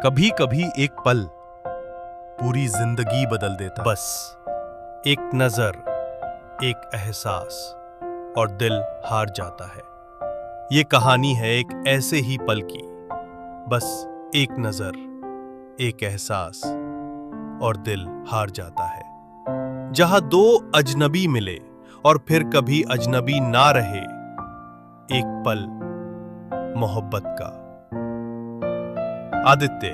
कभी कभी एक पल पूरी जिंदगी बदल देता। बस एक नजर, एक एहसास और दिल हार जाता है। ये कहानी है एक ऐसे ही पल की। बस एक नजर, एक एहसास और दिल हार जाता है। जहां दो अजनबी मिले और फिर कभी अजनबी ना रहे। एक पल मोहब्बत का। आदित्य,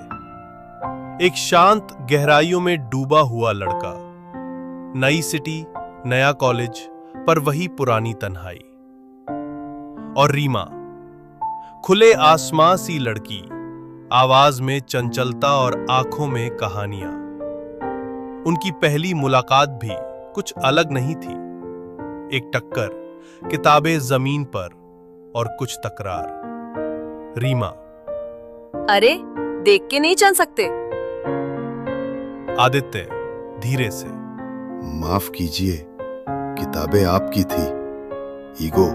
एक शांत गहराइयों में डूबा हुआ लड़का। नई सिटी, नया कॉलेज, पर वही पुरानी तन्हाई। और रीमा, खुले आसमां सी लड़की, आवाज में चंचलता और आंखों में कहानियां। उनकी पहली मुलाकात भी कुछ अलग नहीं थी। एक टक्कर, किताबें जमीन पर और कुछ तकरार। रीमा, अरे देख के नहीं चल सकते? आदित्य धीरे से, माफ कीजिए, किताबें आपकी थी, ईगो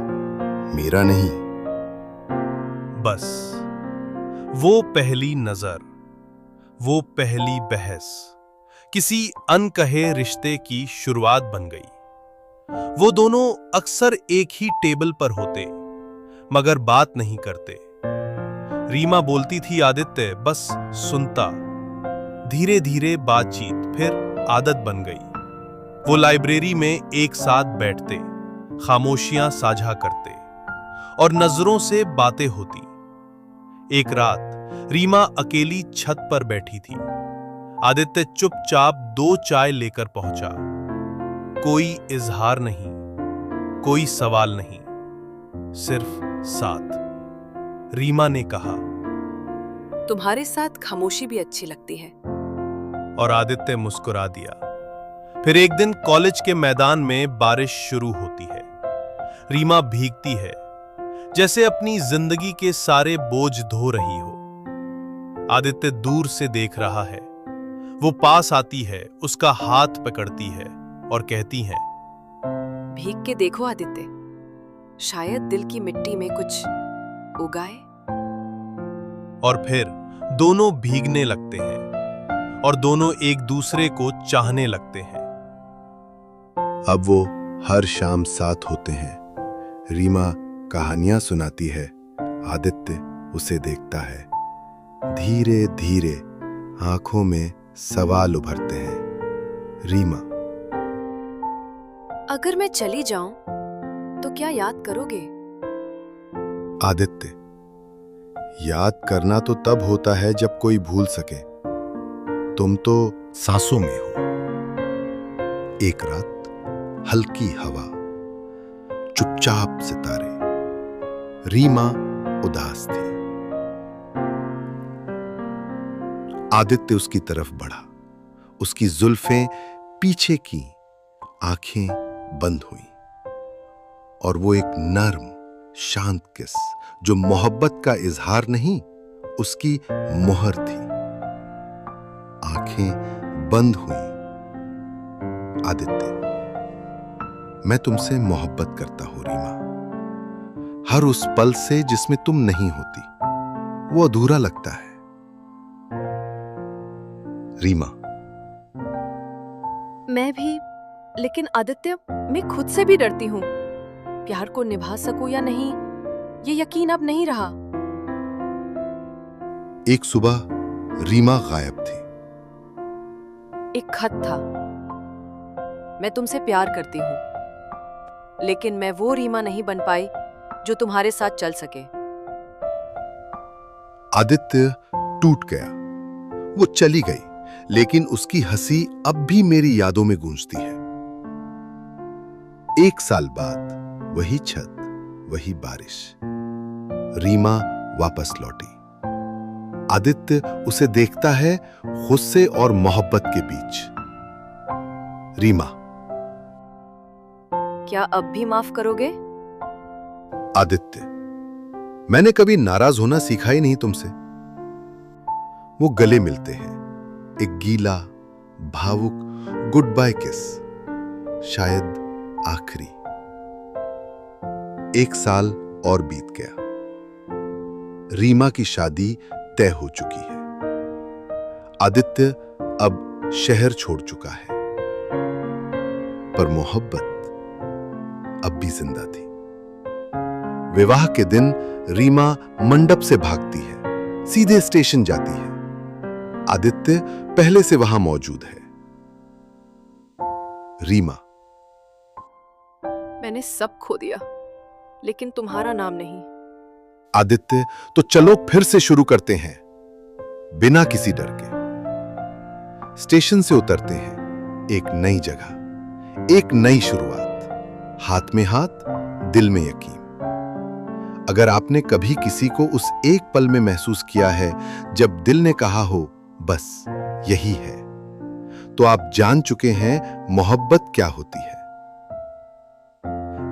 मेरा नहीं। बस वो पहली नजर, वो पहली बहस किसी अनकहे रिश्ते की शुरुआत बन गई। वो दोनों अक्सर एक ही टेबल पर होते, मगर बात नहीं करते। रीमा बोलती थी, आदित्य बस सुनता। धीरे धीरे बातचीत फिर आदत बन गई। वो लाइब्रेरी में एक साथ बैठते, खामोशियां साझा करते और नजरों से बातें होती। एक रात रीमा अकेली छत पर बैठी थी। आदित्य चुपचाप 2 चाय लेकर पहुंचा। कोई इजहार नहीं, कोई सवाल नहीं, सिर्फ साथ। रीमा ने कहा, तुम्हारे साथ खामोशी भी अच्छी लगती है। और आदित्य मुस्कुरा दिया। फिर एक दिन कॉलेज के मैदान में बारिश शुरू होती है। रीमा भीगती है, जैसे अपनी जिंदगी के सारे बोझ धो रही हो। आदित्य दूर से देख रहा है। वो पास आती है, उसका हाथ पकड़ती है और कहती है, भीग के देखो आदित्य, शायद दिल की मिट्टी में कुछ उगाए। और फिर दोनों भीगने लगते हैं और दोनों एक दूसरे को चाहने लगते हैं। अब वो हर शाम साथ होते हैं। रीमा कहानियां सुनाती है, आदित्य उसे देखता है। धीरे धीरे आंखों में सवाल उभरते हैं। रीमा, अगर मैं चली जाऊं तो क्या याद करोगे? आदित्य, याद करना तो तब होता है जब कोई भूल सके। तुम तो सांसों में हो। एक रात, हल्की हवा, चुपचाप सितारे। रीमा उदास थी। आदित्य उसकी तरफ बढ़ा। उसकी जुल्फें पीछे की, आंखें बंद हुई और वो एक नर्म, शांत किस, जो मोहब्बत का इजहार नहीं, उसकी मुहर थी। आंखें बंद हुई। आदित्य, मैं तुमसे मोहब्बत करता हूं रीमा। हर उस पल से जिसमें तुम नहीं होती, वो अधूरा लगता है। रीमा, मैं भी, लेकिन आदित्य मैं खुद से भी डरती हूँ। प्यार को निभा सकूं या नहीं, ये यकीन अब नहीं रहा। एक सुबह रीमा गायब थी। एक खत था, मैं तुमसे प्यार करती हूँ, लेकिन मैं वो रीमा नहीं बन पाई जो तुम्हारे साथ चल सके। आदित्य टूट गया। वो चली गई, लेकिन उसकी हंसी अब भी मेरी यादों में गूंजती है। 1 साल बाद वही छत, वही बारिश। रीमा वापस लौटी। आदित्य उसे देखता है, गुस्से और मोहब्बत के बीच। रीमा, क्या अब भी माफ करोगे? आदित्य, मैंने कभी नाराज होना सीखा ही नहीं तुमसे। वो गले मिलते हैं, एक गीला, भावुक गुड बाय किस, शायद आखिरी। 1 साल और बीत गया। रीमा की शादी तय हो चुकी है। आदित्य अब शहर छोड़ चुका है, पर मोहब्बत अब भी जिंदा थी। विवाह के दिन रीमा मंडप से भागती है, सीधे स्टेशन जाती है। आदित्य पहले से वहां मौजूद है। रीमा, मैंने सब खो दिया, लेकिन तुम्हारा नाम नहीं। आदित्य, तो चलो फिर से शुरू करते हैं, बिना किसी डर के। स्टेशन से उतरते हैं, एक नई जगह, एक नई शुरुआत, हाथ में हाथ, दिल में यकीन। अगर आपने कभी किसी को उस एक पल में महसूस किया है जब दिल ने कहा हो बस यही है, तो आप जान चुके हैं मोहब्बत क्या होती है।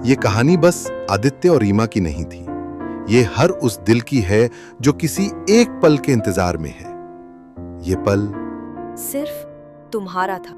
यह कहानी बस आदित्य और रीमा की नहीं थी, ये हर उस दिल की है जो किसी एक पल के इंतजार में है। ये पल सिर्फ तुम्हारा था।